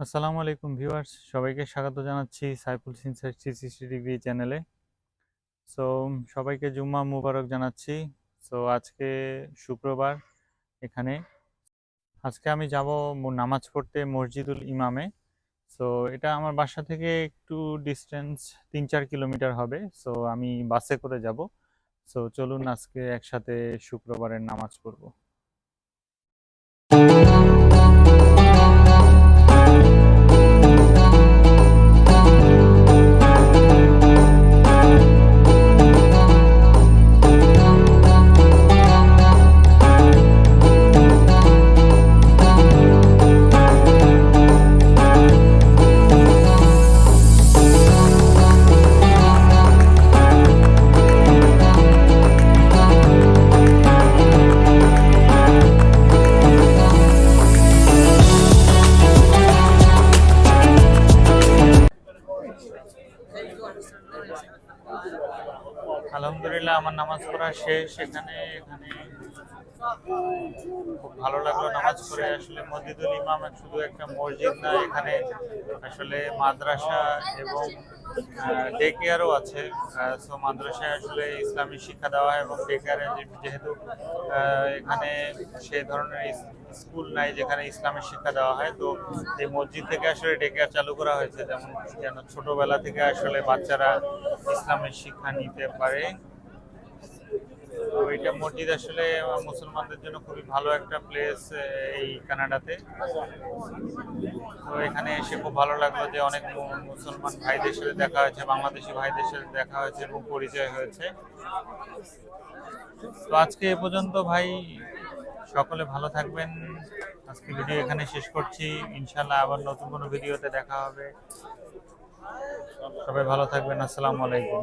আসসালামু আলাইকুম ভিউয়ার্স, সবাইকে স্বাগত জানাচ্ছি সাইফুল সিনসার সিসিটিভি চ্যানেলে। সো সবাইকে জুম্মা মুবারক জানাচ্ছি। সো আজকে শুক্রবার। এখানে আজকে আমি যাব নামাজ পড়তে মসজিদুল ইমামে। সো এটা আমার বাসা থেকে একটু ডিস্টেন্স 3-4 কিলোমিটার হবে। সো আমি বাসে করে যাব। সো চলুন আজকে একসাথে শুক্রবারের নামাজ পড়ব। আলহামদুলিল্লাহ, আমার নামাজ পড়া শেষ। এখানে এখানে খুব ভালো লাগলো নামাজ পড়ে। আসলে মসজিদুল ইমাম শুধু একটা মসজিদ না, এখানে আসলে মাদ্রাসা এবং ডে কেয়ারও আছে। সো মাদ্রাসায় আসলে ইসলামী শিক্ষা দেওয়া হয় এবং ডে কেয়ারে যেহেতু এখানে সেই ধরনের স্কুল নাই যেখানে ইসলামের শিক্ষা দেওয়া হয়, তো এই মসজিদ থেকে আসলে ডে কেয়ার চালু করা হয়েছে, যেমন যেন ছোটবেলা থেকে আসলে বাচ্চারা ইসলামের শিক্ষা নিতে পারে। তো এটা মসজিদ আসলে মুসলমানদের জন্য খুবই ভালো একটা প্লেস এই কানাডাতে। তো এখানে এসে খুব ভালো লাগলো যে অনেক মুসলমান ভাইদের সাথে দেখা হয়েছে, বাংলাদেশি ভাইদের সাথে দেখা হয়েছে এবং পরিচয় হয়েছে। তো আজকে এ পর্যন্ত ভাই, সকলে ভালো থাকবেন। আজকে ভিডিও এখানে শেষ করছি। ইনশাল্লাহ আবার নতুন কোনো ভিডিওতে দেখা হবে। সবাই ভালো থাকবেন। আসসালামু আলাইকুম।